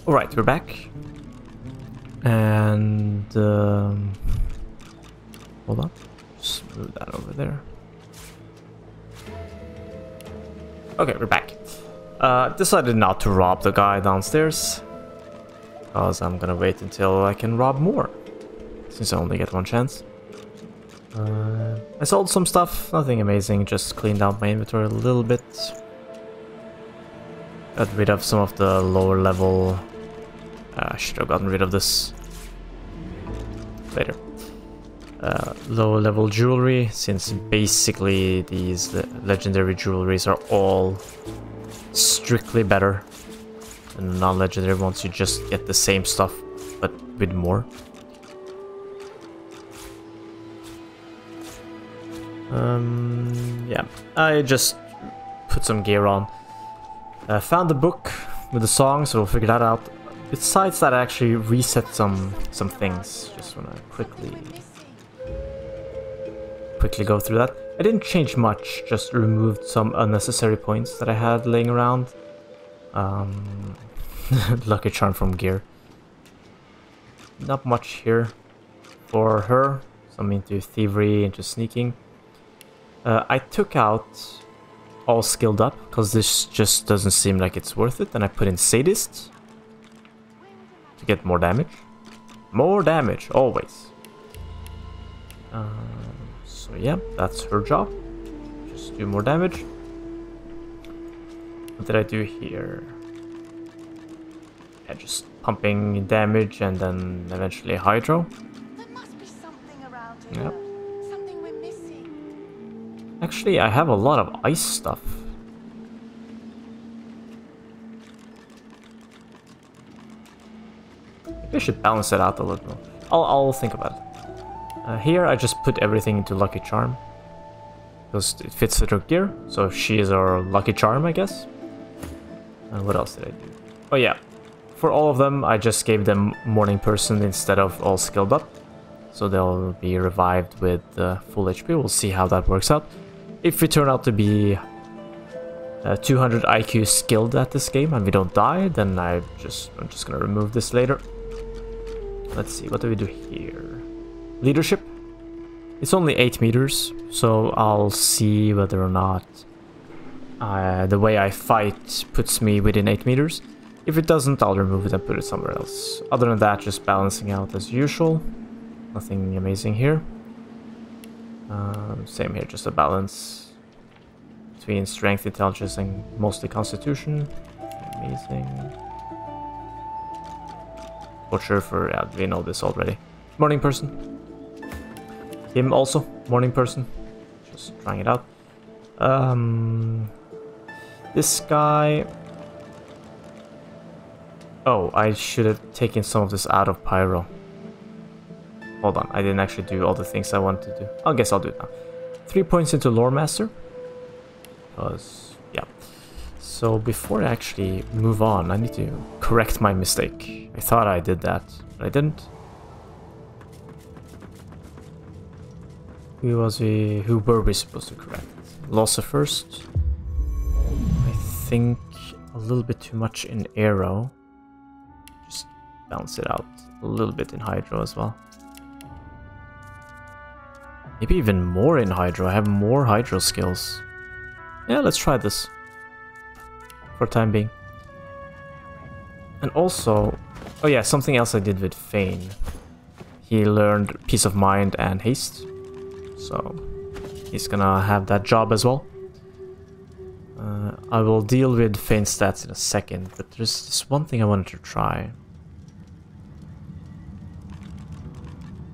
Alright, we're back. And hold on. Just move that over there. Okay, we're back. Decided not to rob the guy downstairs, because I'm gonna wait until I can rob more, since I only get one chance. I sold some stuff, nothing amazing, just cleaned out my inventory a little bit. Got rid of some of the lower level. I should have gotten rid of this later. Lower level jewelry, since basically these legendary jewelries are all strictly better than non-legendary ones. You just get the same stuff but with more. Yeah, I just put some gear on. Found the book with the song, so we'll figure that out. Besides that, I actually reset some things. Just wanna quickly go through that. I didn't change much, just removed some unnecessary points that I had laying around. Lucky charm from gear. Not much here for her. Some into thievery, into sneaking. I took out all skilled up, because this just doesn't seem like it's worth it, and I put in sadist to get more damage. More damage, always. So yeah, that's her job. Just do more damage. What did I do here? Yeah, just pumping damage and then eventually hydro. There must be something around here. Yep. Something we're missing. Actually, I have a lot of ice stuff. Maybe I should balance it out a little. I'll think about it. Here, I just put everything into Lucky Charm, because it fits with her gear, so she is our Lucky Charm, I guess. What else did I do? Oh yeah, for all of them, I just gave them Morning Person instead of all skilled up, so they'll be revived with full HP. We'll see how that works out. If we turn out to be 200 IQ skilled at this game and we don't die, then I'm just gonna remove this later. Let's see, what do we do here? Leadership. It's only 8 meters, so I'll see whether or not the way I fight puts me within 8 meters. If it doesn't, I'll remove it and put it somewhere else. Other than that, just balancing out as usual. Nothing amazing here. Same here, just a balance between strength, intelligence, and mostly constitution. Amazing. Butcher for, yeah, we know this already. Morning Person. Him also, Morning Person. Just trying it out. This guy... Oh, I should have taken some of this out of Pyro. Hold on, I didn't actually do all the things I wanted to do. I guess I'll do it now. 3 points into Lore Master. Because, yeah. So before I actually move on, I need to correct my mistake. I thought I did that, but I didn't. Who were we supposed to correct? Lossa first. I think a little bit too much in Arrow. Just bounce it out a little bit in Hydro as well. Maybe even more in Hydro. I have more Hydro skills. Yeah, let's try this. For time being. And also... Oh yeah, something else I did with Fane. He learned Peace of Mind and Haste. So he's gonna have that job as well. I will deal with Fane stats in a second, but there's this one thing I wanted to try.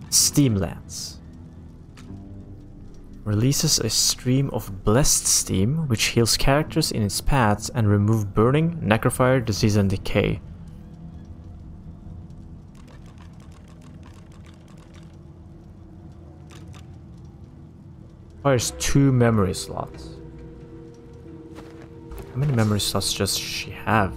Steam Lance. Releases a stream of blessed steam, which heals characters in its paths and remove burning, necrofire, disease, and decay. Requires 2 memory slots. How many memory slots does she have?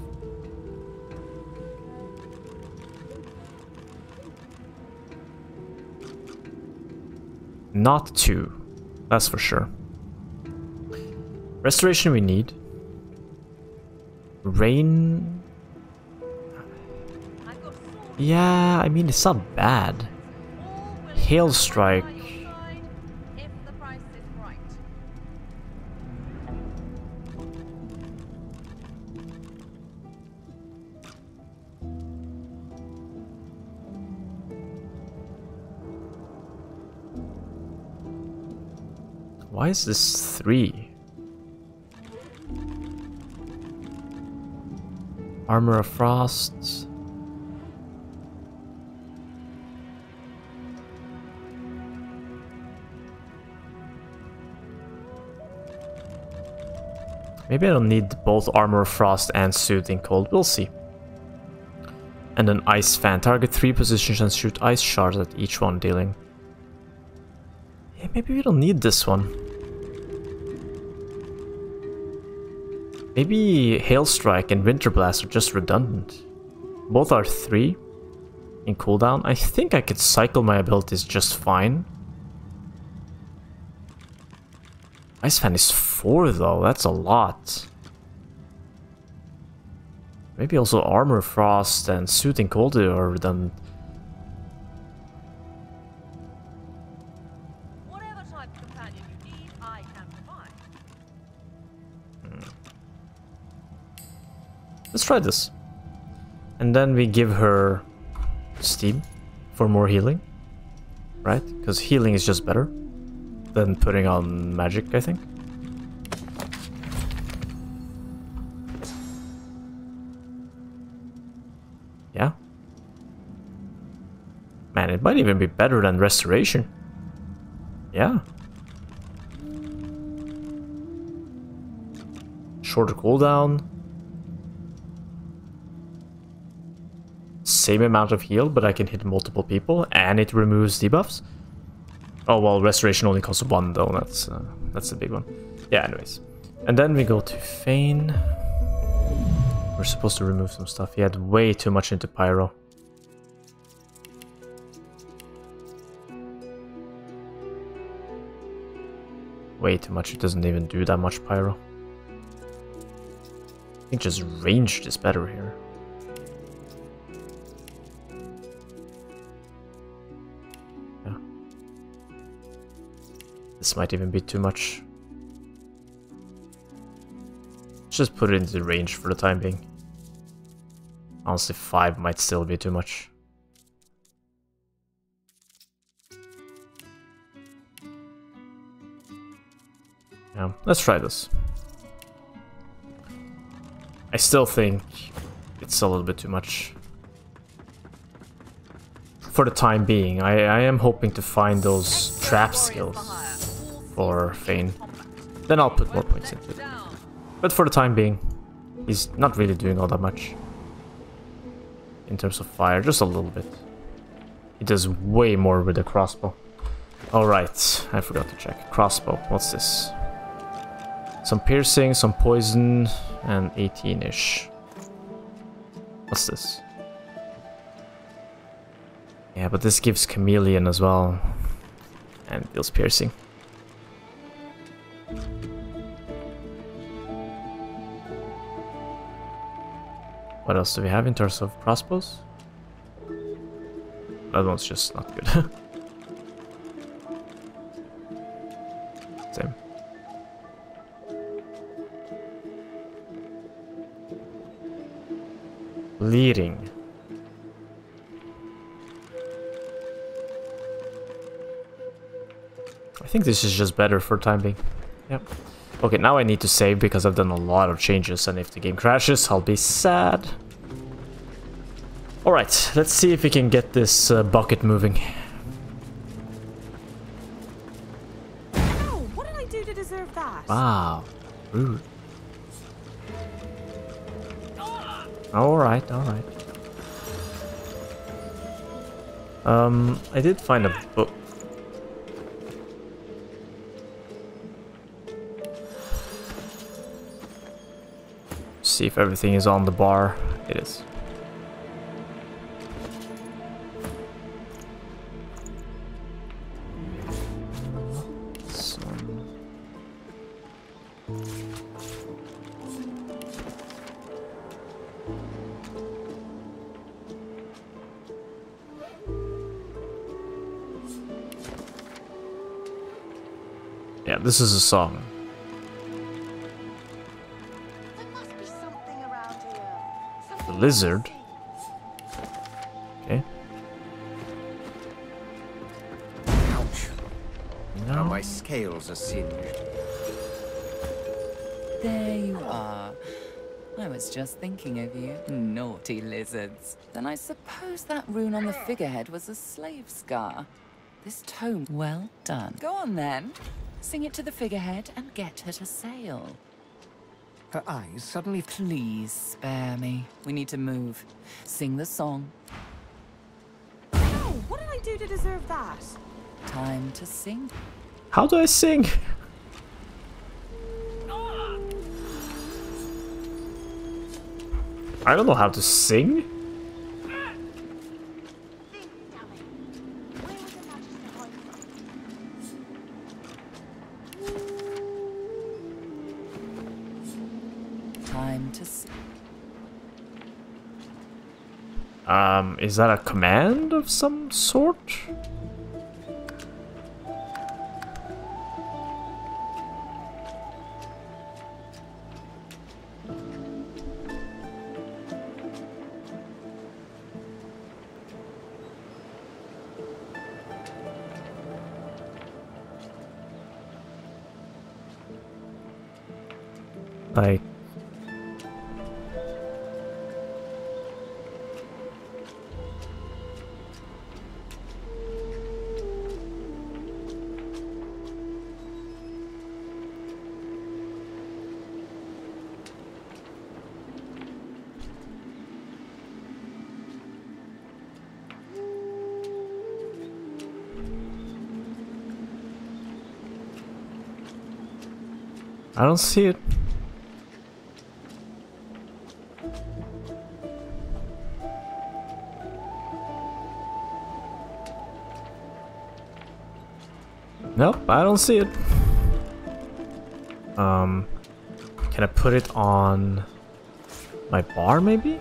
Not 2, that's for sure. Restoration we need. Rain... Yeah, I mean, it's not bad. Hail Strike. If the price is right. Why is this 3? Armor of Frost. Maybe I don't need both Armor of Frost and Soothing Cold. We'll see. And an Ice Fan. Target 3 positions and shoot ice shards at each one, dealing. Yeah, maybe we don't need this one. Maybe Hail Strike and Winter Blast are just redundant. Both are 3 in cooldown. I think I could cycle my abilities just fine. Ice Fan is 4 though, that's a lot. Maybe also Armor Frost and Soothing Cold are redundant. Whatever type of companion you need, I can provide. Let's try this. And then we give her Steam for more healing. Right? Because healing is just better than putting on magic, I think. Yeah. Man, it might even be better than restoration. Yeah. Shorter cooldown. Same amount of heal, but I can hit multiple people, and it removes debuffs. Oh well, restoration only costs 1 though. That's a big one. Yeah. Anyways, and then we go to Feign. We're supposed to remove some stuff. He had way too much into Pyro. Way too much. It doesn't even do that much Pyro. I think just ranged is better here. Yeah. This might even be too much. Just put it into range for the time being. Honestly, 5 might still be too much. Yeah, let's try this. I still think it's a little bit too much. For the time being, I am hoping to find those trap skills for Feign. Then I'll put more points into it. But for the time being, he's not really doing all that much. In terms of fire, just a little bit. He does way more with the crossbow. Alright, I forgot to check. Crossbow, what's this? Some piercing, some poison, and 18-ish. What's this? Yeah, but this gives Chameleon as well. And it deals piercing. What else do we have in terms of crossbows? That one's just not good. Same. Bleeding. I think this is just better for time being. Yep. Okay, now I need to save because I've done a lot of changes, and if the game crashes, I'll be sad. Alright, let's see if we can get this bucket moving. Oh, what did I do to deserve that? Wow, rude. Alright, alright. I did find a book. See if everything is on the bar. It is. Yeah, this is a song. There must be something around here. The Something lizard. missing. Okay. Ouch. Now No. my scales are singed. There you are. I was just thinking of you. Naughty lizards. Then I suppose that rune on the figurehead was a slave scar. This tome, well done. Go on then. Sing it to the figurehead and get her to sail. Her eyes suddenly... Please spare me. We need to move. Sing the song. Oh, what did I do to deserve that? Time to sing. How do I sing? I don't know how to sing. Think, damn it. Where was the magic behind them? Time to sing. Is that a command of some sort? Like, I don't see it. Nope, I don't see it. Can I put it on my bar maybe?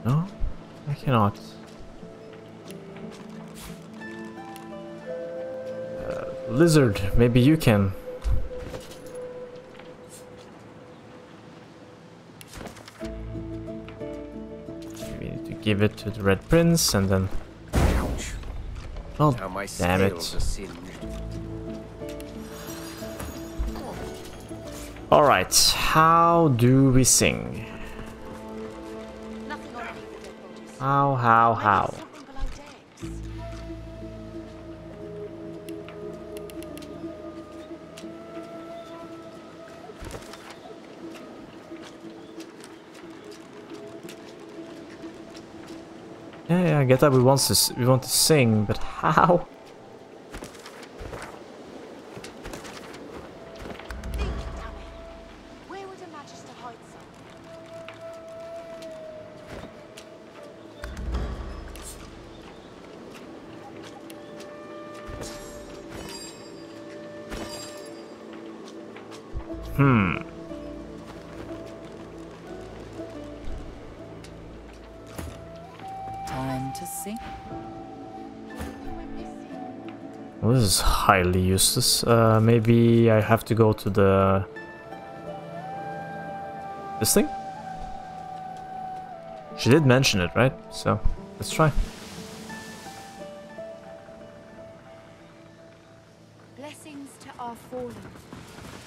No, I cannot. Lizard, maybe you can. We need to give it to the Red Prince and then... Ouch. Oh, Now my damn scales it. are singed. Alright, how do we sing? Nothing on any of the dead bodies. How? Maybe something below decks. Yeah, I get that we want to sing, but how? Think, damn it. Where would a magister hide some? Time to sing. Something we're missing. Well, this is highly useless. Maybe I have to go to the... this thing? She did mention it, right? So, let's try. Blessings to our fallen.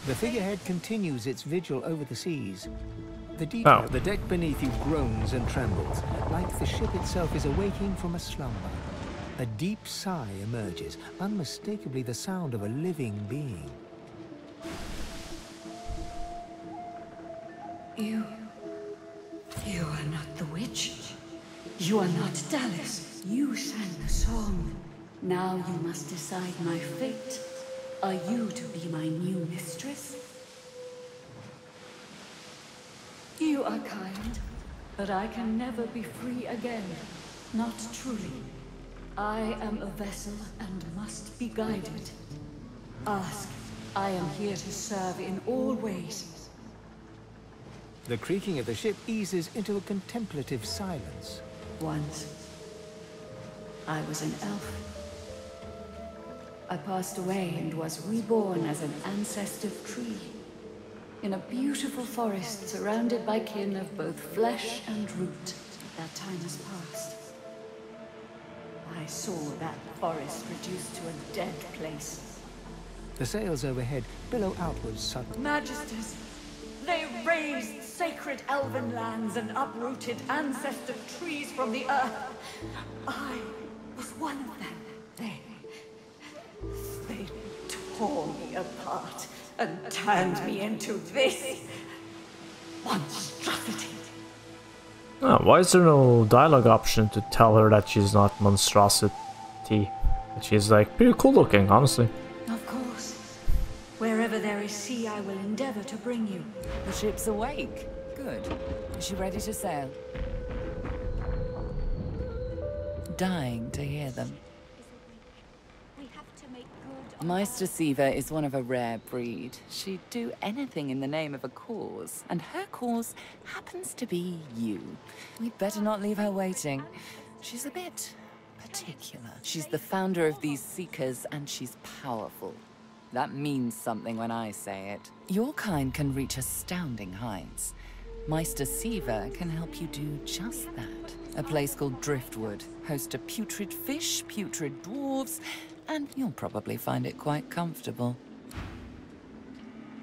The figurehead continues its vigil over the seas. The detail, Oh. the deck beneath you groans and trembles, like the ship itself is awaking from a slumber. A deep sigh emerges, unmistakably the sound of a living being. You are not the witch. You are not Dallas. You sang the song. Now you must decide my fate. Are you to be my new mistress? You are kind, but I can never be free again. Not truly. I am a vessel and must be guided. Ask. I am here to serve in all ways. The creaking of the ship eases into a contemplative silence. Once, I was an elf. I passed away and was reborn as an ancestor tree. In a beautiful forest surrounded by kin of both flesh and root. That time has passed. I saw that forest reduced to a dead place. The sails overhead billow outwards suddenly. Magisters, they razed sacred elven lands and uprooted ancestor trees from the earth. I was one of them. They tore me apart and turned me into this monstrosity. Oh, why is there no dialogue option to tell her that she's not monstrosity? That she's like pretty cool looking, honestly. Of course. Wherever there is sea, I will endeavor to bring you. The ship's awake. Good. Is she ready to sail? Dying to hear them. We have to make good. Meister Siva is one of a rare breed. She'd do anything in the name of a cause, and her cause happens to be you. We'd better not leave her waiting. She's a bit particular. She's the founder of these Seekers, and she's powerful. That means something when I say it. Your kind can reach astounding heights. Meister Siva can help you do just that. A place called Driftwood hosts to putrid fish, putrid dwarves, and you'll probably find it quite comfortable.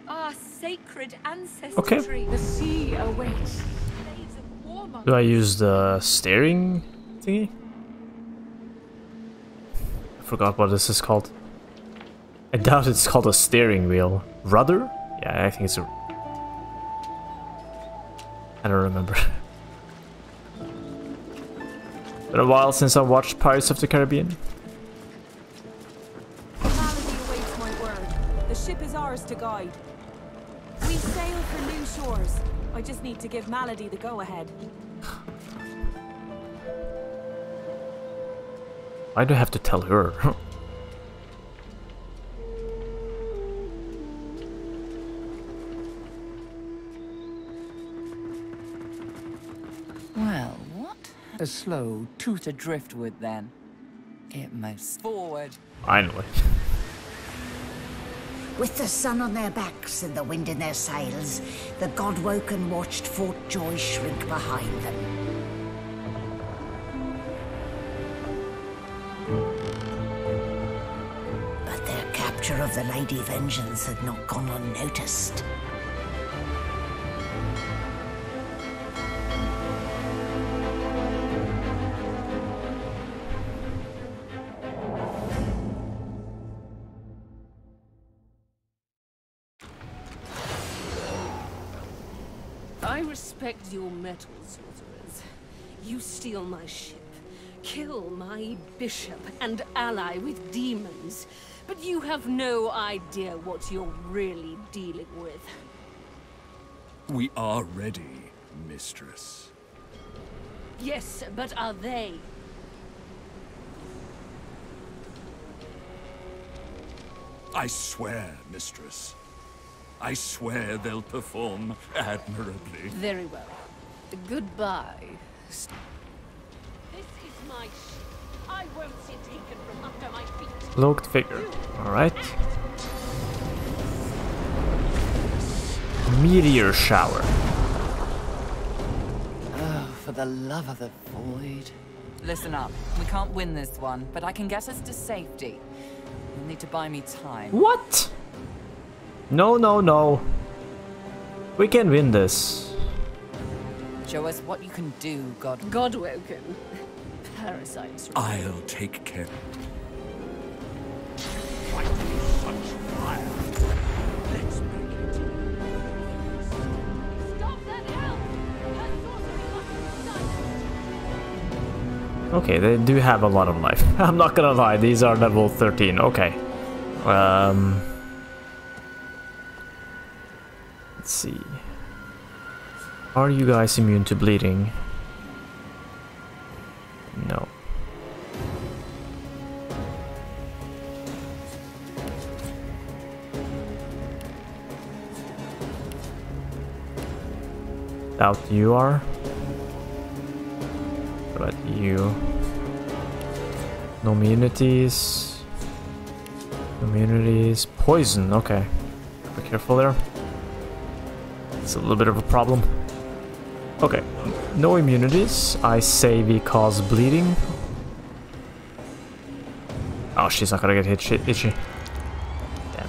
Our sacred ancestry. Okay. The sea awaits. Slaves of warmongers. Do I use the steering thingy? I forgot what this is called. I doubt it's called a steering wheel. Rudder? Yeah, I think it's a... I don't remember. Been a while since I watched Pirates of the Caribbean. Malady awaits my word. The ship is ours to guide. We sail for new shores. I just need to give Malady the go-ahead. Why do I have to tell her? Well, what? A slow, toot. To Driftwood, then. It most forward. Finally. With the sun on their backs and the wind in their sails, the God-woken watched Fort Joy shrink behind them. But their capture of the Lady Vengeance had not gone unnoticed. I respect your mettle, sorcerers. You steal my ship, kill my bishop, and ally with demons. But you have no idea what you're really dealing with. We are ready, mistress. Yes, but are they? I swear, mistress. I swear they'll perform admirably. Very well. Goodbye. This is my ship. I won't see it taken from under my feet. Cloaked figure. Alright. Meteor shower. Oh, for the love of the void. Listen up. We can't win this one, but I can get us to safety. You'll need to buy me time. What? No, no, no. We can win this. Show us what you can do, Godwoken. Parasites. I'll take care. Stop that help! That sorcery must be done. Okay, they do have a lot of life. I'm not gonna lie, these are level 13. Okay. Let's see. Are you guys immune to bleeding? No. Doubt you are. What about you? No immunities. Immunities. Poison, okay. Be careful there. It's a little bit of a problem. Okay, no immunities. I say we cause bleeding. Oh, she's not gonna get hit, is she? Damn.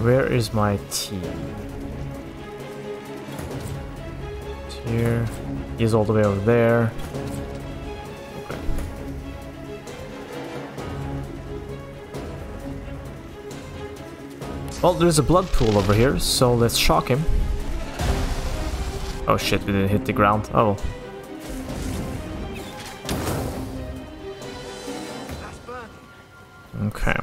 Where is my team? Here. He's all the way over there. Okay. Well, there's a blood pool over here, so let's shock him. Oh shit, we didn't hit the ground. Oh. Okay.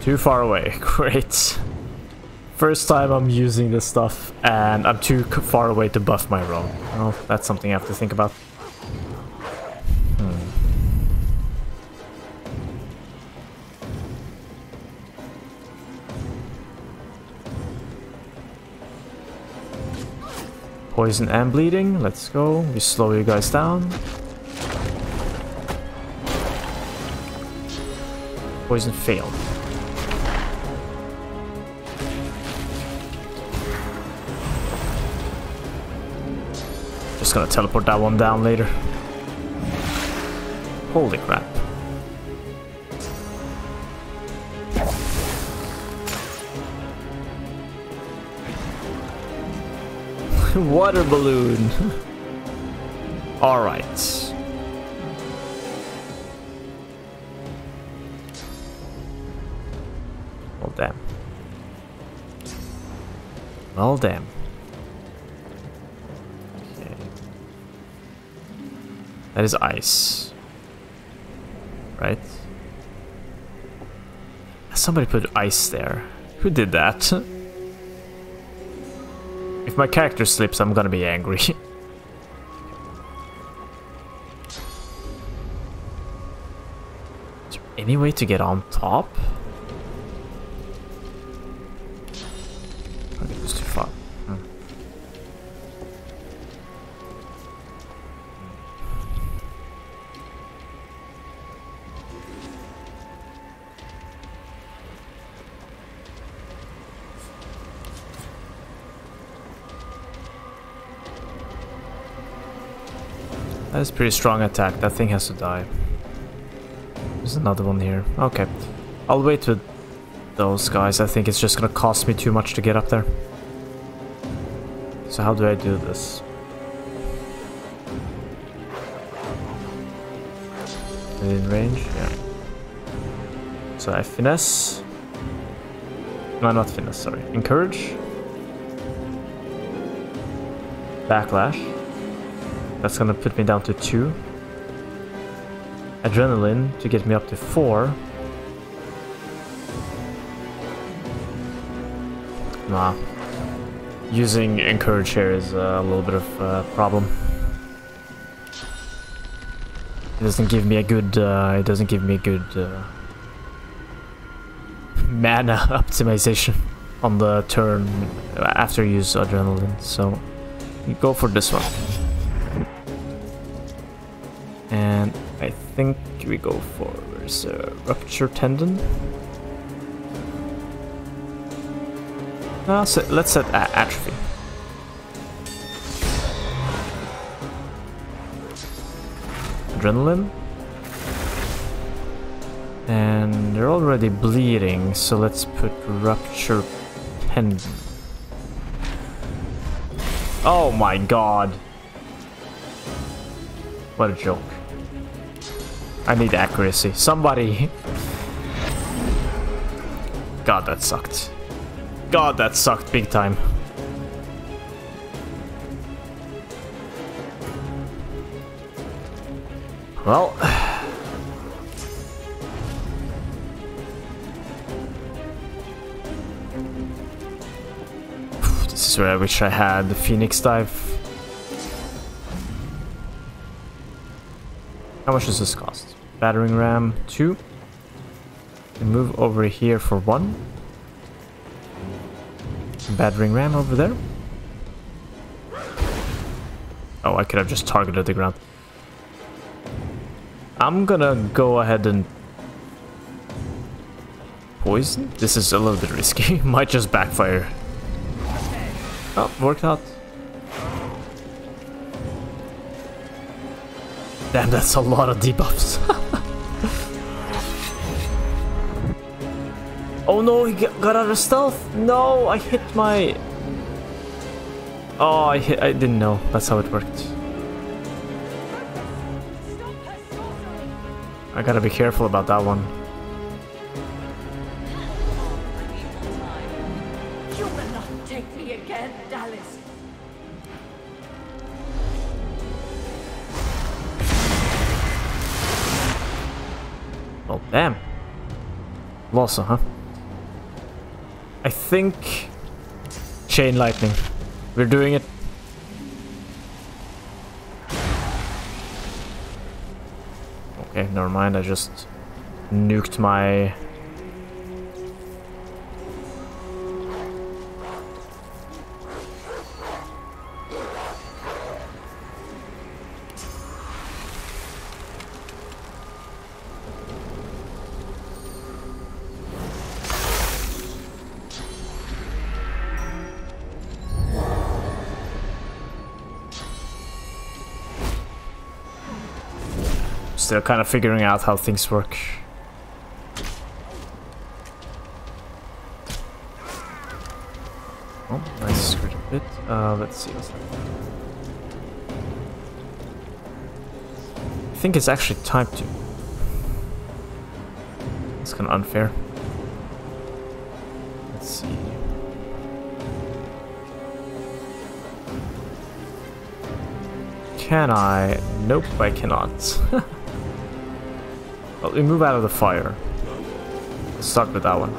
Too far away. Great. First time I'm using this stuff, and I'm too far away to buff my rogue. Well, that's something I have to think about. Poison and bleeding. Let's go. We slow you guys down. Poison failed. Just gonna teleport that one down later. Holy crap. Water balloon. All right. Well, damn. Well, damn. Okay. That is ice. Right? Somebody put ice there. Who did that? If my character slips, I'm gonna be angry. Is there any way to get on top? Okay, it's too far. That is pretty strong attack. That thing has to die. There's another one here. Okay. I'll wait with those guys. I think it's just gonna cost me too much to get up there. So how do I do this? Within range? Yeah. So I finesse. No, not finesse, sorry. Encourage. Backlash. That's gonna put me down to 2. Adrenaline to get me up to 4. Nah. Using encourage here is a little bit of a problem. It doesn't give me a good mana optimization on the turn after you use adrenaline, so you go for this one. And I think we go for rupture tendon. No, so let's set atrophy. Adrenaline. And they're already bleeding, so let's put rupture tendon. Oh my god. What a joke. I need accuracy. Somebody. God, that sucked. God, that sucked big time. Well. This is where I wish I had the Phoenix dive. How much does this cost? Battering ram 2. And move over here for 1. Battering ram over there. Oh, I could have just targeted the ground. I'm gonna go ahead and poison. This is a little bit risky. Might just backfire. Oh, worked out. Damn, that's a lot of debuffs. Oh no, he got out of stealth. No, I hit my... Oh, I didn't know. That's how it worked. I gotta be careful about that one. You will not take me again, Dallas. Oh, damn. Lossa, huh? I think... Chain lightning. We're doing it. Okay, never mind. I just nuked my... Still kind of figuring out how things work. Oh, nice screwed a bit. Let's see what's happening. I think it's actually time to. It's kind of unfair. Let's see. Can I? Nope, I cannot. Well, we move out of the fire. Let's start with that one.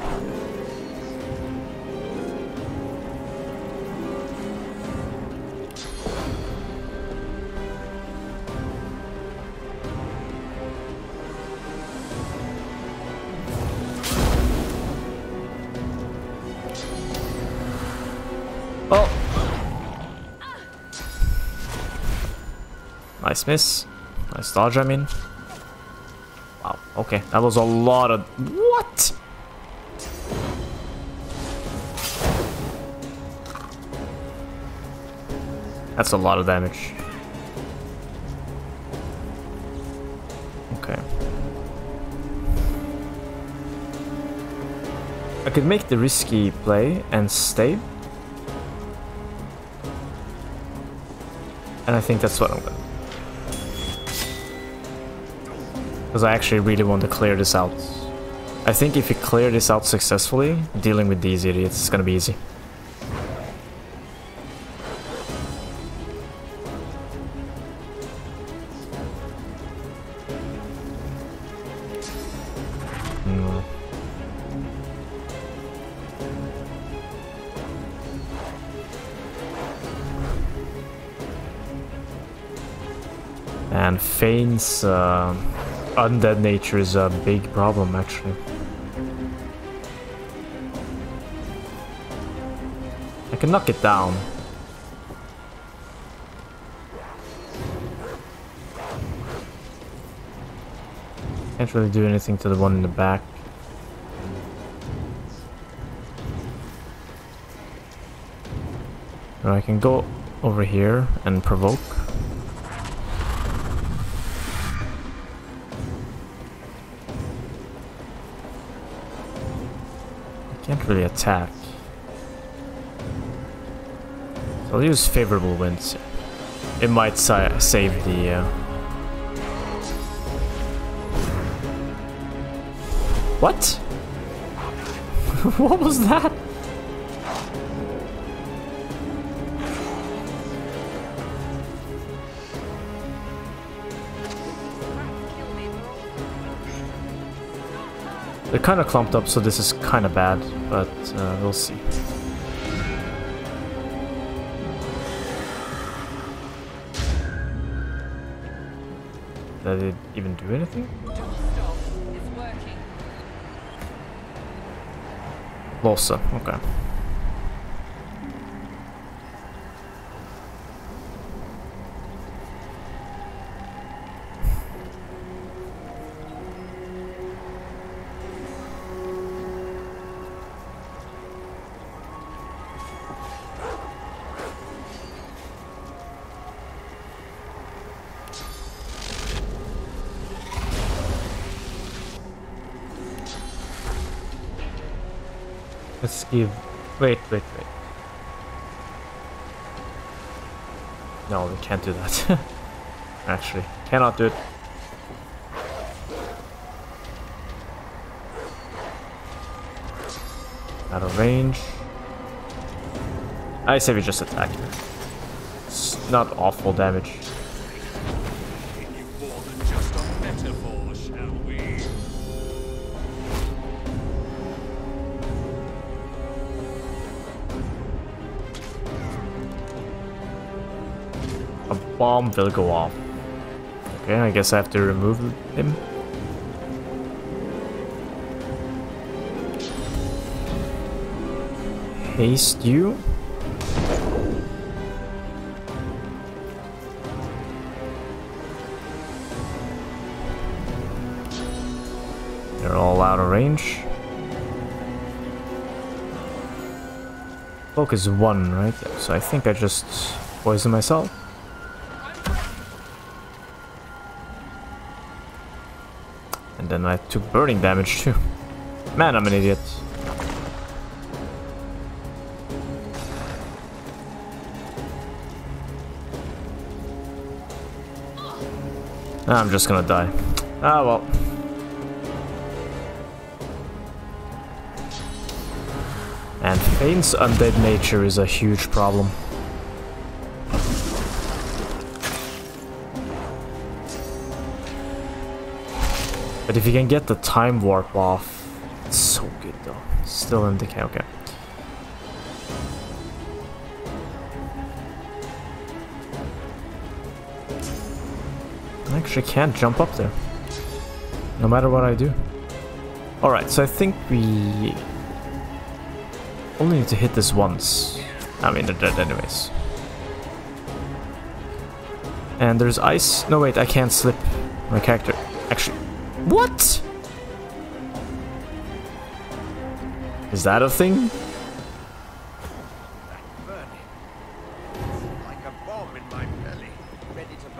Oh! Nice miss. Nice dodge, I mean. Wow, okay, that was a lot of... What? That's a lot of damage. Okay. I could make the risky play and stay. And I think that's what I'm gonna do. Because I actually really want to clear this out. I think if you clear this out successfully, dealing with these idiots is gonna be easy. And Fane's undead nature is a big problem, actually. I can knock it down. Can't really do anything to the one in the back. Or I can go over here and provoke. Can't really attack. So I'll use favorable winds. It might save the... What? What was that? They're kind of clumped up, so this is kind of bad, but we'll see. Did it even do anything? Lossa, okay. Let's give... Wait. No, we can't do that. Actually, cannot do it. Out of range. I say we just attack her. It's not awful damage. More than just a metaphor, shall we? A bomb will go off. Okay, I guess I have to remove him. Haste you. They're all out of range. Focus 1, right? So I think I just poison myself. And then I took burning damage too. Man, I'm an idiot. I'm just gonna die. Ah, well. And Fane's undead nature is a huge problem. But if you can get the time warp off, it's so good though. Still in decay, okay. I actually can't jump up there, no matter what I do. Alright, so I think we only need to hit this once. I mean, they're dead anyways. And there's ice. No, wait, I can't slip my character. Actually, what? Is that a thing?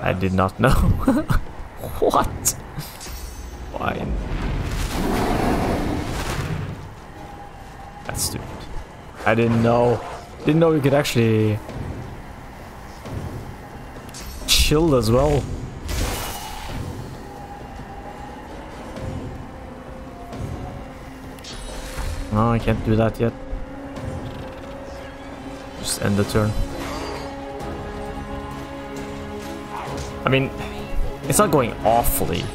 I did not know. What? Why? That's stupid. I didn't know. Didn't know you could actually chill as well. No, I can't do that yet. Just end the turn. I mean, it's not going awfully.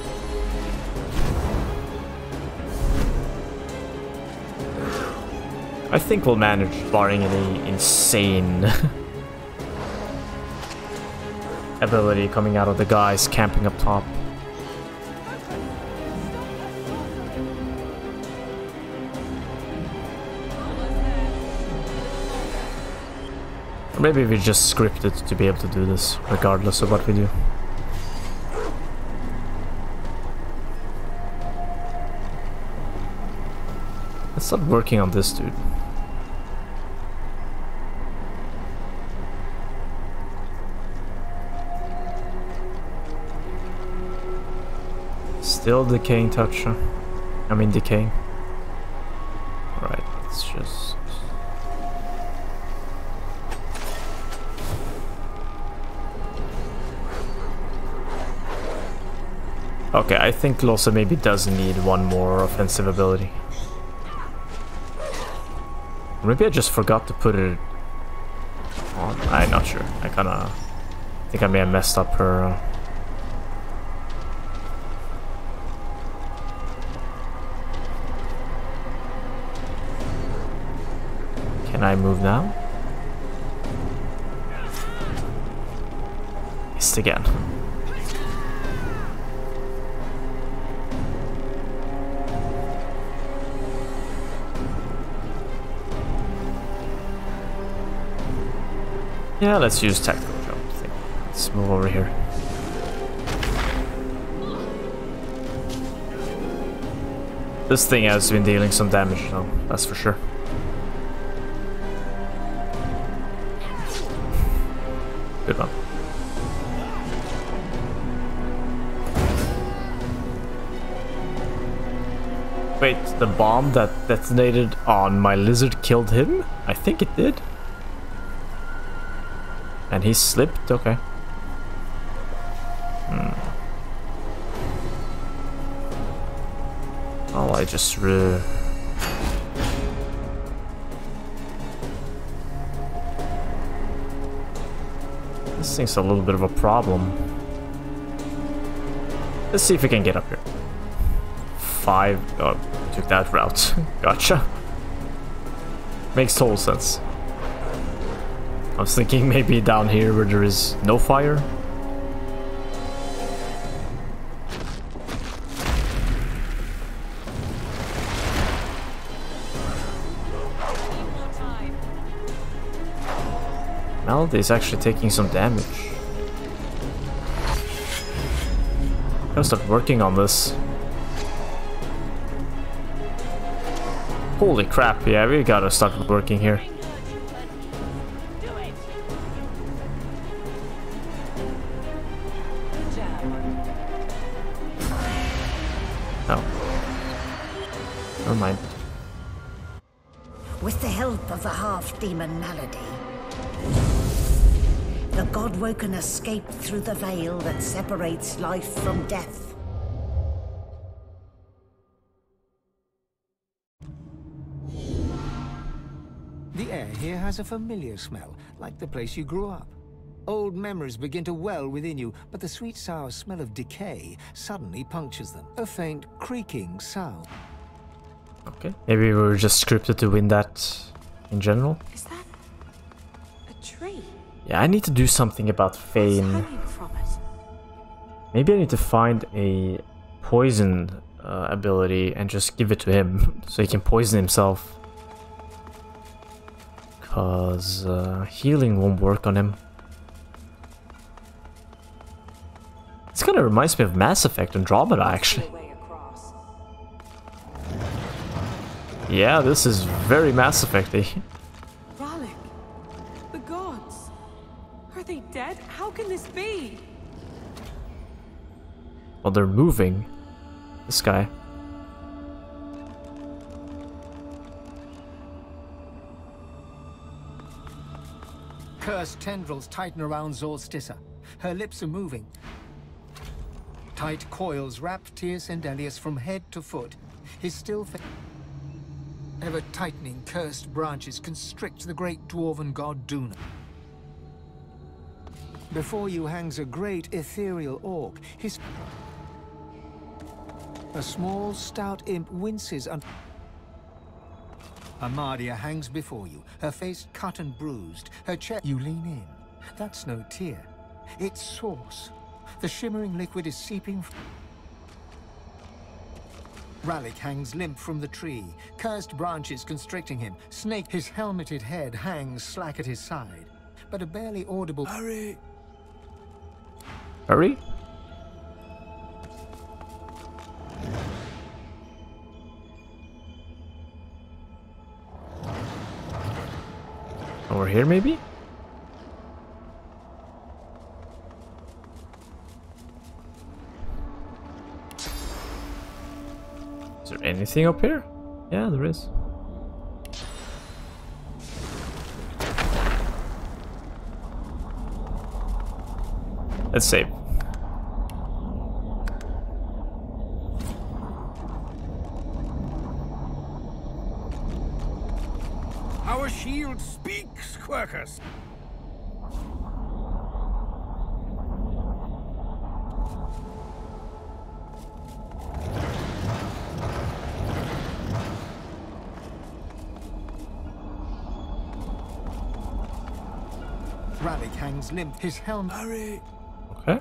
I think we'll manage, barring any insane ability coming out of the guys camping up top. Or maybe we just scripted to be able to do this, regardless of what we do. Let's start working on this dude. Still decaying touch. I mean decaying. Alright, let's just... Okay, I think Losa maybe does need one more offensive ability. Maybe I just forgot to put it on. I'm not sure. I kinda think I may have messed up her. Can I move now? Missed again. Yeah, let's use tactical jump. Let's move over here. This thing has been dealing some damage though, that's for sure. Good one. Wait, the bomb that detonated on my lizard killed him? I think it did. And he slipped? Okay. Oh, I just... This thing's a little bit of a problem. Let's see if we can get up here. 5... Oh, took that route. Gotcha. Makes total sense. I was thinking maybe down here where there is no fire. Melody is actually taking some damage. Gotta start working on this. Holy crap, yeah, we gotta start working here. Oh. Never mind. With the help of the half-demon Malady, the God-Woken escaped through the veil that separates life from death. The air here has a familiar smell, like the place you grew up. Old memories begin to well within you, but the sweet sour smell of decay suddenly punctures them. A faint creaking sound. Okay. Maybe we were just scripted to win that in general. Is that a tree? Yeah, I need to do something about Fane. From it? Maybe I need to find a poison ability and just give it to him so he can poison himself. Cause healing won't work on him. This kind of reminds me of Mass Effect Andromeda, actually. Yeah, this is very Mass Effect-y. Rallic, the gods. Are they dead? How can this be? Well, they're moving. This guy. Cursed tendrils tighten around Zorstissa. Her lips are moving. Tight coils wrap Tyr's and Elias from head to foot. His still ever-tightening cursed branches constrict the great dwarven god Duna. Before you hangs a great ethereal orc. A small, stout imp winces under... Amadia hangs before you, her face cut and bruised, her chest... You lean in. That's no tear. It's source. The shimmering liquid is seeping... Rallic hangs limp from the tree, cursed branches constricting him. Snake, his helmeted head hangs slack at his side. But a barely audible... Hurry! Hurry? Over here, maybe? Is there anything up here? Yeah, there is. Let's save. Our shield speaks, Quercus. Rallic hangs limp, his helmet... Hurry! Okay.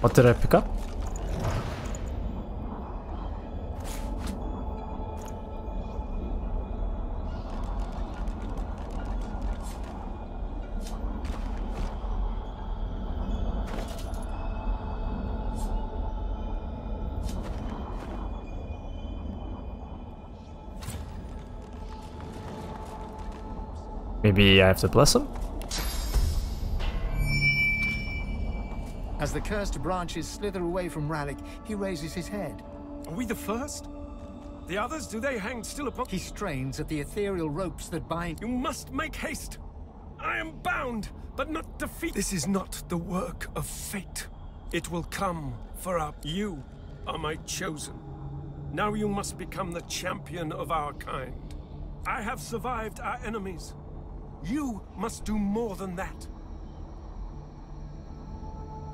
What did I pick up? Maybe I have to bless him? As the cursed branches slither away from Rallic, he raises his head. Are we the first? The others, do they hang still upon... He strains at the ethereal ropes that bind... You must make haste. I am bound, but not defeated. This is not the work of fate. It will come for our... You are my chosen. Now you must become the champion of our kind. I have survived our enemies. You must do more than that.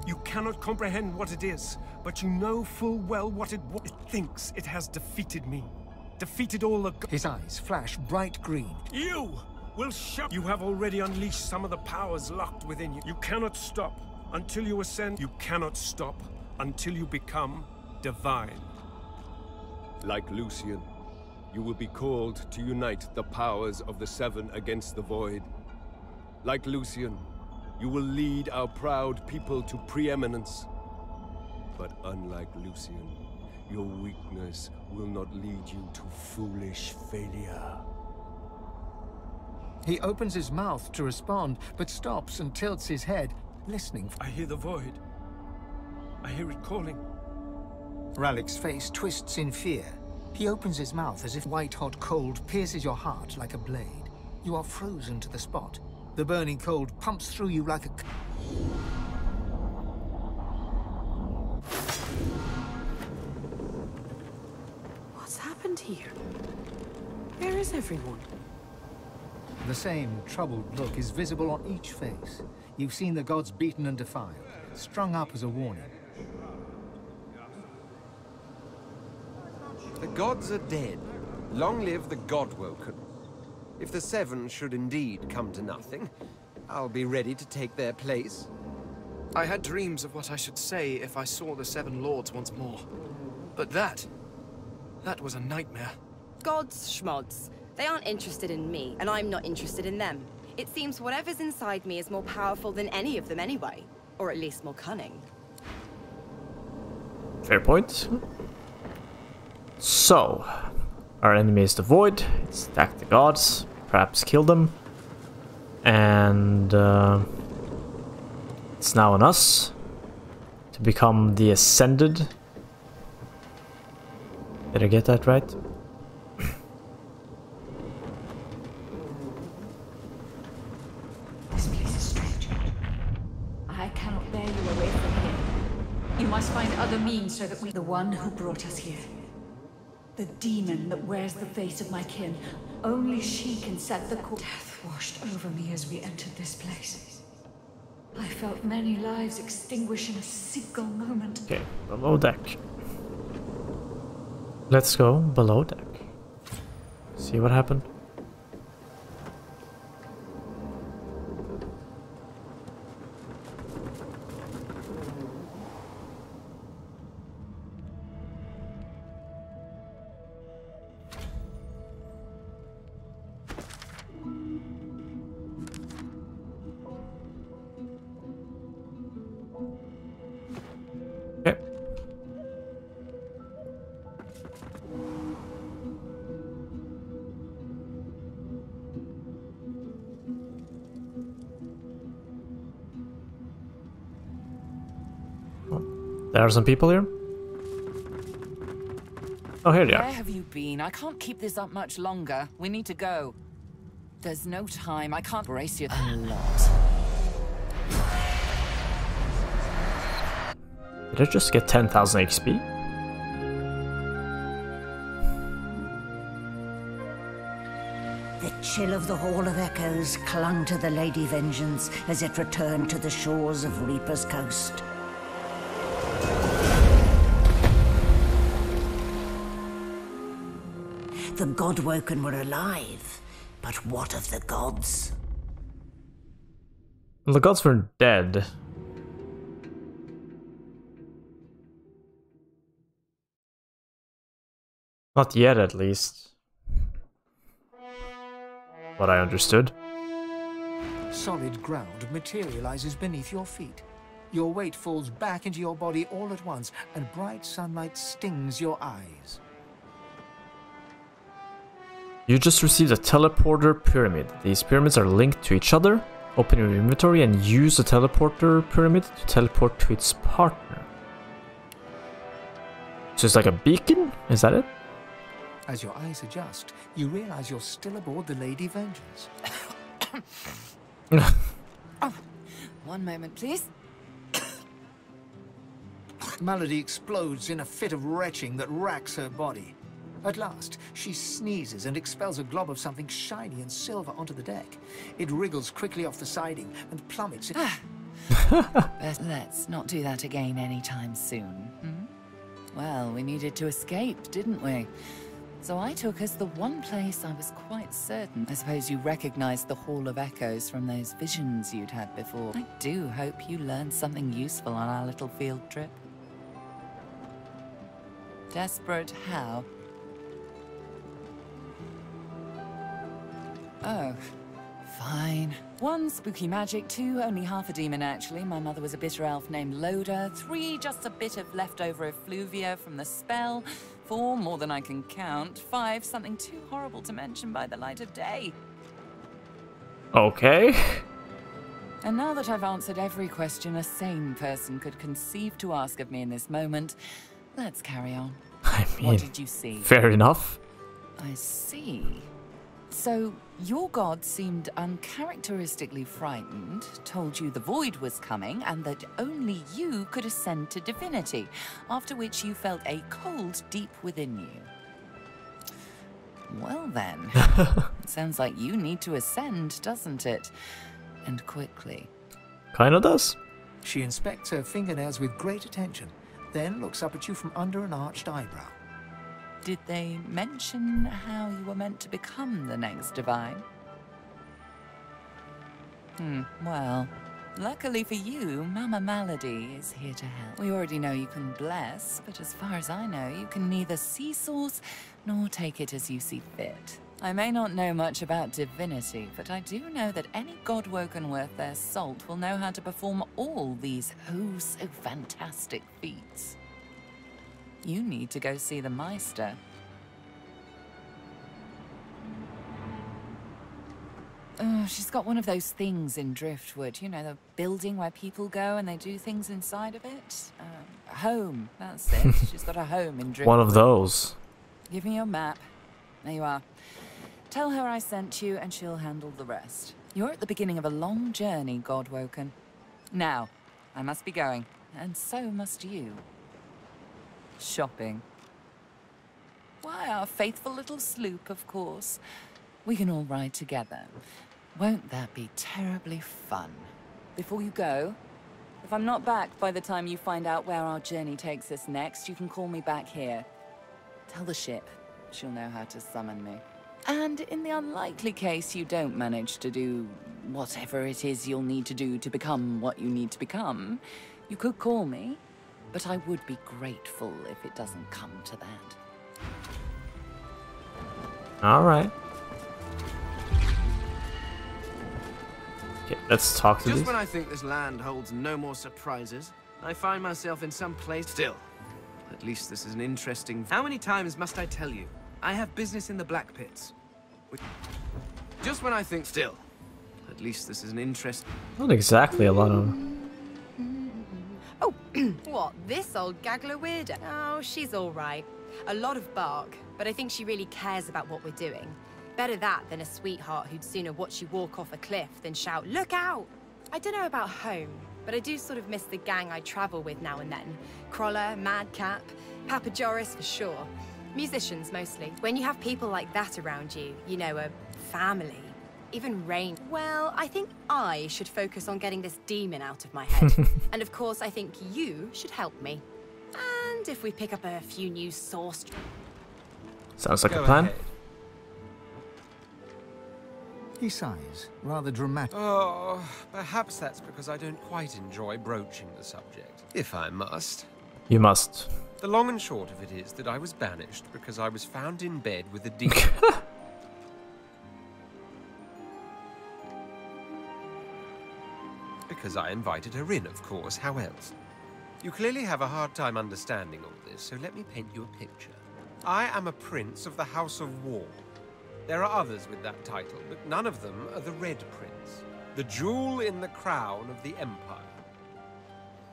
You cannot comprehend what it is, but you know full well what it thinks it has defeated me. Defeated all the... His eyes flash bright green. You will show... You have already unleashed some of the powers locked within you. You cannot stop until you ascend. You cannot stop until you become divine. Like Lucian, you will be called to unite the powers of the Seven against the Void. Like Lucian, you will lead our proud people to preeminence. But unlike Lucian, your weakness will not lead you to foolish failure. He opens his mouth to respond, but stops and tilts his head, listening. I hear the Void. I hear it calling. Ralik's face twists in fear. He opens his mouth as if white-hot cold pierces your heart like a blade. You are frozen to the spot. The burning cold pumps through you like a... What's happened here? Where is everyone? The same troubled look is visible on each face. You've seen the gods beaten and defiled, strung up as a warning. The gods are dead. Long live the God-woken. If the Seven should indeed come to nothing, I'll be ready to take their place. I had dreams of what I should say if I saw the Seven Lords once more. But that was a nightmare. Gods, schmods. They aren't interested in me, and I'm not interested in them. It seems whatever's inside me is more powerful than any of them anyway. Or at least more cunning. Fair point. So, our enemy is the Void. It's attack the gods, perhaps kill them. And it's now on us to become the Ascended. Did I get that right? This place is strange. I cannot bear you away from here. You must find other means so that we... The one who brought us here. The demon that wears the face of my kin. Only she can set the course. Death washed over me as we entered this place. I felt many lives extinguish in a single moment. Okay, below deck. Let's go below deck. See what happened. Okay. There are some people here. Oh, here they are. Where have you been? I can't keep this up much longer. We need to go. There's no time. I can't brace you a lot. Did I just get 10,000 XP? The chill of the Hall of Echoes clung to the Lady Vengeance as it returned to the shores of Reaper's Coast. The God-woken were alive, but what of the gods? Well, the gods were dead. Not yet, at least. What I understood. Solid ground materializes beneath your feet. Your weight falls back into your body all at once, and bright sunlight stings your eyes. You just received a teleporter pyramid. These pyramids are linked to each other. Open your inventory and use the teleporter pyramid to teleport to its partner. So it's like a beacon? Is that it? As your eyes adjust, you realize you're still aboard the Lady Vengeance. Oh, one moment, please. Malady explodes in a fit of retching that racks her body. At last, she sneezes and expels a glob of something shiny and silver onto the deck. It wriggles quickly off the siding and plummets in... Let's not do that again anytime soon. Hmm? Well, we needed to escape, didn't we? So I took us the one place I was quite certain. I suppose you recognized the Hall of Echoes from those visions you'd had before. I do hope you learned something useful on our little field trip. Desperate how? Oh, fine. 1, spooky magic. 2, only half a demon actually. My mother was a bitter elf named Loda. 3, just a bit of leftover effluvia from the spell. 4, more than I can count. 5, something too horrible to mention by the light of day. Okay. And now that I've answered every question a sane person could conceive to ask of me in this moment, let's carry on. I mean, what did you see? Fair enough. I see. So, your god seemed uncharacteristically frightened, told you the void was coming, and that only you could ascend to divinity, after which you felt a cold deep within you. Well then, it sounds like you need to ascend, doesn't it? And quickly. Kinda does. She inspects her fingernails with great attention, then looks up at you from under an arched eyebrow. Did they mention how you were meant to become the next divine? Well, luckily for you, Mama Malady is here to help. We already know you can bless, but as far as I know, you can neither see source nor take it as you see fit. I may not know much about divinity, but I do know that any godwoken worth their salt will know how to perform all these oh-so-fantastic feats. You need to go see the Meister. Oh, she's got one of those things in Driftwood. You know, the building where people go and they do things inside of it? Home, that's it. She's got a home in Driftwood. One of those. Give me your map. There you are. Tell her I sent you and she'll handle the rest. You're at the beginning of a long journey, Godwoken. Now, I must be going, and so must you. Shopping. Why, our faithful little sloop, of course. We can all ride together. Won't that be terribly fun? Before you go, if I'm not back by the time you find out where our journey takes us next, you can call me back here. Tell the ship. She'll know how to summon me. And in the unlikely case you don't manage to do whatever it is you'll need to do to become what you need to become, you could call me. But I would be grateful if it doesn't come to that. Alright. Okay, let's talk to Just these. when I think this land holds no more surprises, I find myself in some place still. At least this is an interesting... How many times must I tell you? I have business in the Black Pits. Just when I think still. At least this is an interest... Not exactly a lot of... Oh, what, this old gaggler weirdo? Oh, she's all right. A lot of bark, but I think she really cares about what we're doing. Better that than a sweetheart who'd sooner watch you walk off a cliff than shout, "Look out!" I don't know about home, but I do sort of miss the gang I travel with now and then. Crawler, Madcap, Papa Joris for sure. Musicians mostly. When you have people like that around you, you know, a family. Even Rain. Well, I think I should focus on getting this demon out of my head. And of course, I think you should help me. And if we pick up a few new source... Sounds like a plan. Ahead. He sighs, rather dramatic. Oh, perhaps that's because I don't quite enjoy broaching the subject, if I must. You must. The long and short of it is that I was banished because I was found in bed with a demon. Because I invited her in, of course, how else? You clearly have a hard time understanding all this, so let me paint you a picture. I am a prince of the House of War. There are others with that title, but none of them are the Red Prince, the jewel in the crown of the Empire.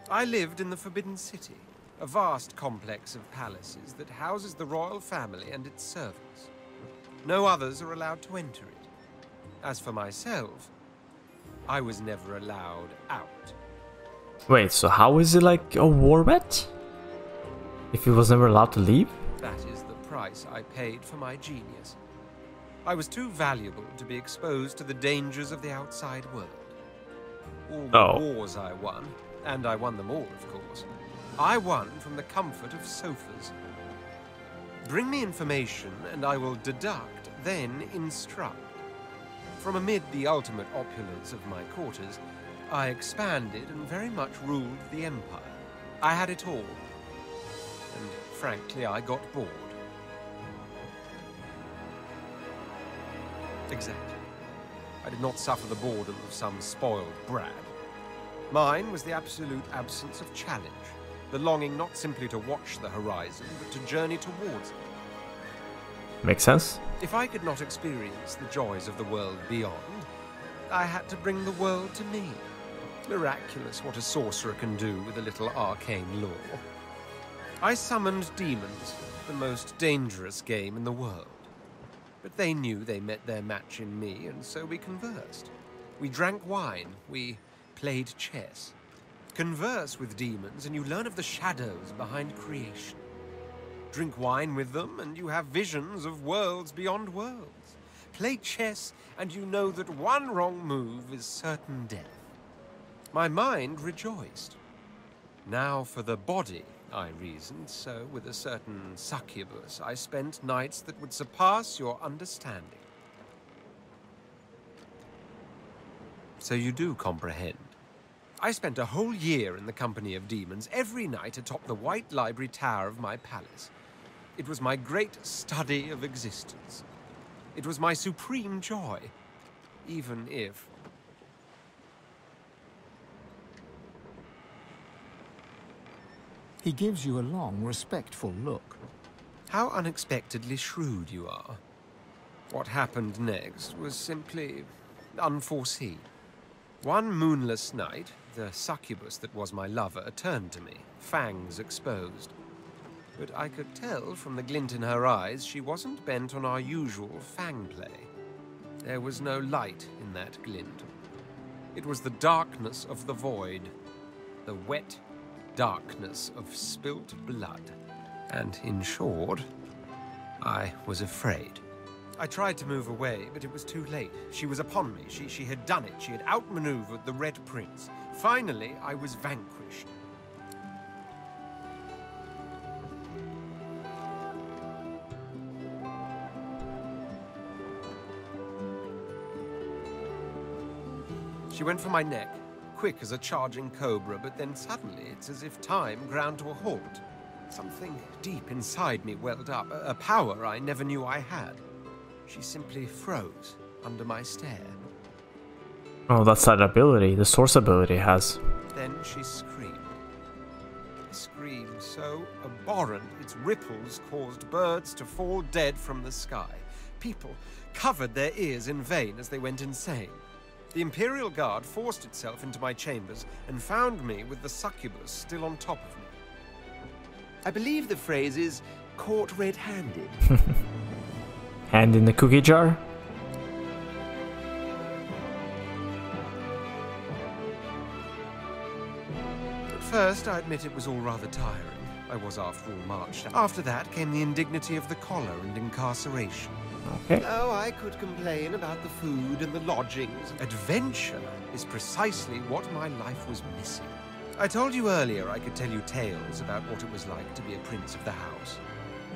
I lived in the Forbidden City, a vast complex of palaces that houses the royal family and its servants. No others are allowed to enter it. As for myself, I was never allowed out. Wait, so how is it like a war vet? If he was never allowed to leave? That is the price I paid for my genius. I was too valuable to be exposed to the dangers of the outside world. All the wars I won, and I won them all, of course, I won from the comfort of sofas. Bring me information and I will deduct, then instruct. From amid the ultimate opulence of my quarters, I expanded and very much ruled the empire. I had it all. And frankly, I got bored. Exactly. I did not suffer the boredom of some spoiled brat. Mine was the absolute absence of challenge, the longing not simply to watch the horizon, but to journey towards it. Makes sense. If I could not experience the joys of the world beyond, I had to bring the world to me. Miraculous what a sorcerer can do with a little arcane lore. I summoned demons, the most dangerous game in the world. But they knew they met their match in me, and so we conversed. We drank wine, we played chess. Converse with demons, and you learn of the shadows behind creation. Drink wine with them, and you have visions of worlds beyond worlds. Play chess, and you know that one wrong move is certain death. My mind rejoiced. Now for the body, I reasoned, so with a certain succubus, I spent nights that would surpass your understanding. So you do comprehend. I spent a whole year in the company of demons, every night atop the white library tower of my palace. It was my great study of existence. It was my supreme joy, even if... He gives you a long, respectful look. How unexpectedly shrewd you are. What happened next was simply unforeseen. One moonless night, the succubus that was my lover turned to me, fangs exposed. But I could tell from the glint in her eyes she wasn't bent on our usual fang play. There was no light in that glint. It was the darkness of the void, the wet darkness of spilt blood. And in short, I was afraid. I tried to move away, but it was too late. She was upon me. She had done it. She had outmaneuvered the Red Prince. Finally, I was vanquished. She went for my neck, quick as a charging cobra, but then suddenly it's as if time ground to a halt. Something deep inside me welled up, a power I never knew I had. She simply froze under my stare. Oh, that's that ability, the source ability has. Then she screamed. A scream so abhorrent its ripples caused birds to fall dead from the sky. People covered their ears in vain as they went insane. The Imperial Guard forced itself into my chambers and found me with the succubus still on top of me. I believe the phrase is caught red-handed. Hand in the cookie jar? At first, I admit it was all rather tiring. I was, after all, marched. After that came the indignity of the collar and incarceration. Okay. Oh, I could complain about the food and the lodgings. Adventure is precisely what my life was missing. I told you earlier I could tell you tales about what it was like to be a prince of the house.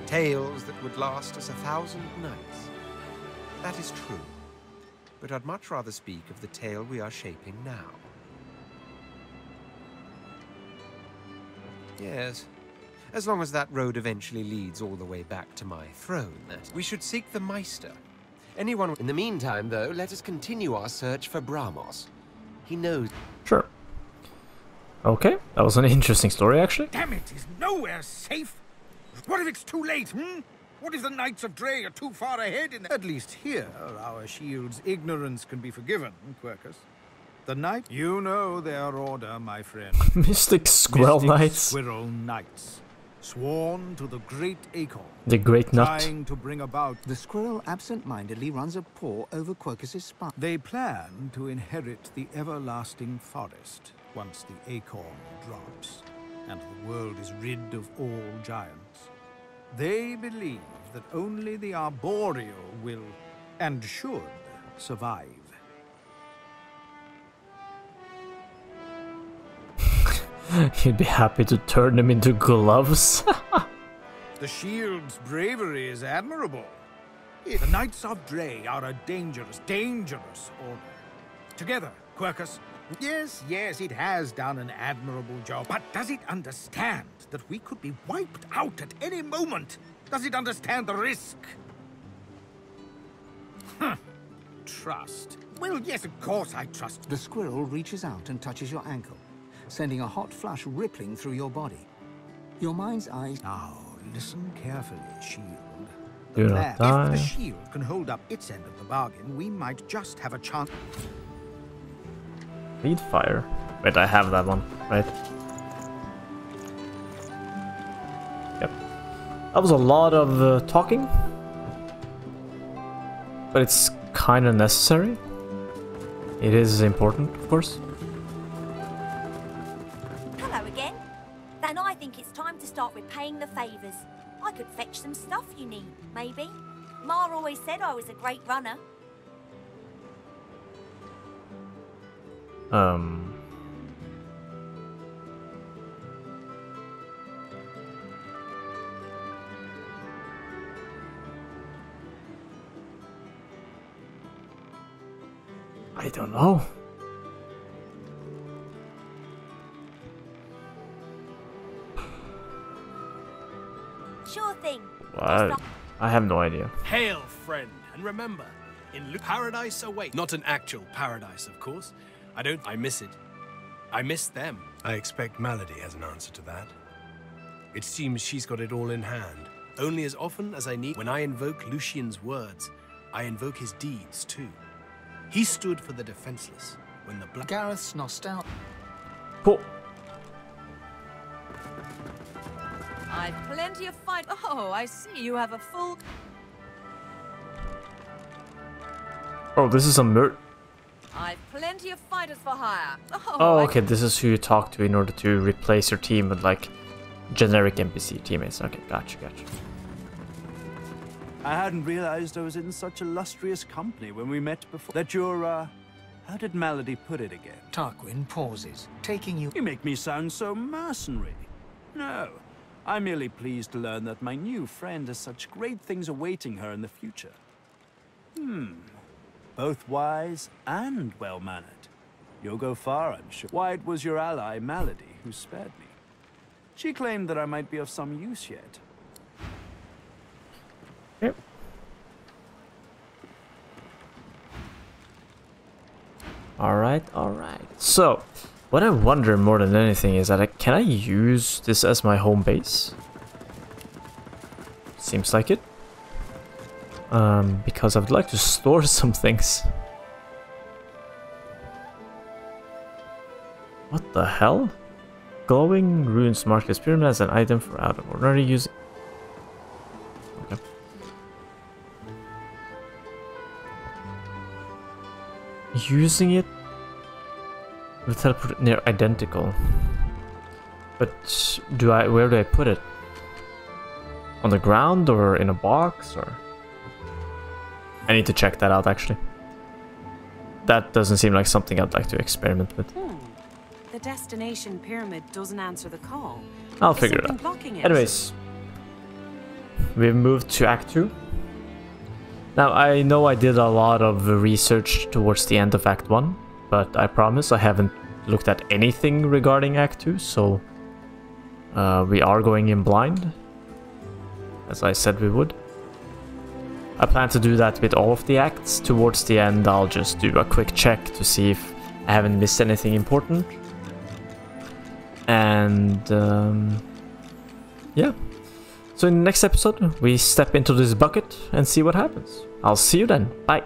Tales that would last us 1,000 nights. That is true. But I'd much rather speak of the tale we are shaping now. Yes. As long as that road eventually leads all the way back to my throne, we should seek the Meister. Anyone... In the meantime, though, let us continue our search for Bramos. He knows... Sure. Okay, that was an interesting story, actually. Damn it, he's nowhere safe. What if it's too late, What if the Knights of Dre are too far ahead in... At least here, our shield's ignorance can be forgiven, Quercus. The Knight? You know their order, my friend. Mystic Squirrel Mystic Knights. Squirrel Knights. Sworn to the Great Acorn. The Great Nut. Trying to bring about... The squirrel absent-mindedly runs a paw over Quercus's spine. They plan to inherit the everlasting forest once the acorn drops, and the world is rid of all giants. They believe that only the arboreal will, and should, survive. You'd be happy to turn them into gloves. The shield's bravery is admirable. The Knights of Dre are a dangerous, dangerous order. Together, Quercus. Yes, it has done an admirable job. But does it understand that we could be wiped out at any moment? Does it understand the risk? Trust. Well, yes, of course I trust. The squirrel reaches out and touches your ankle, sending a hot flush rippling through your body. Your mind's eyes... Now, listen carefully, Shield. Do not die. If the shield can hold up its end of the bargain, we might just have a chance. Lead fire. Wait, I have that one, right? Yep. That was a lot of talking. But it's kind of necessary. It is important, of course. Hello again. Then I think it's time to start repaying the favours. I could fetch some stuff you need, maybe. Ma always said I was a great runner. I don't know. Sure thing. What? I have no idea. Hail, friend, and remember, in paradise awaits. Not an actual paradise, of course. I miss it. I miss them. I expect Malady has an answer to that. It seems she's got it all in hand. Only as often as I need. When I invoke Lucian's words, I invoke his deeds, too. He stood for the defenseless when the black... Gareth's nostalgia. Cool. I've plenty of fight. Oh, I see you have a full... Oh, this is a I've plenty of fighters for hire. Oh, okay, this is who you talk to in order to replace your team with, like, generic NPC teammates. Okay, gotcha. I hadn't realized I was in such illustrious company when we met before. That you're, how did Malady put it again? Tarquin pauses, taking you... You make me sound so mercenary. No, I'm merely pleased to learn that my new friend has such great things awaiting her in the future. Both wise and well-mannered. You'll go far, I'm sure. Why, it was your ally, Malady, who spared me. She claimed that I might be of some use yet. Yep. Alright. So, what I wonder more than anything is that can I use this as my home base? Seems like it. Because I would like to store some things. What the hell? Glowing runes mark this pyramid as an item for out of ordinary use. Okay. Using it will teleport near identical. But where do I put it? On the ground or in a box or? I need to check that out, actually. That doesn't seem like something I'd like to experiment with. The destination pyramid doesn't answer the call. I'll Is figure it something out. blocking it? Anyways, we've moved to Act 2. Now, I know I did a lot of research towards the end of Act 1, but I promise I haven't looked at anything regarding Act 2, so we are going in blind, as I said we would. I plan to do that with all of the acts. Towards the end, I'll just do a quick check to see if I haven't missed anything important. And yeah. So in the next episode, we step into this bucket and see what happens. I'll see you then. Bye.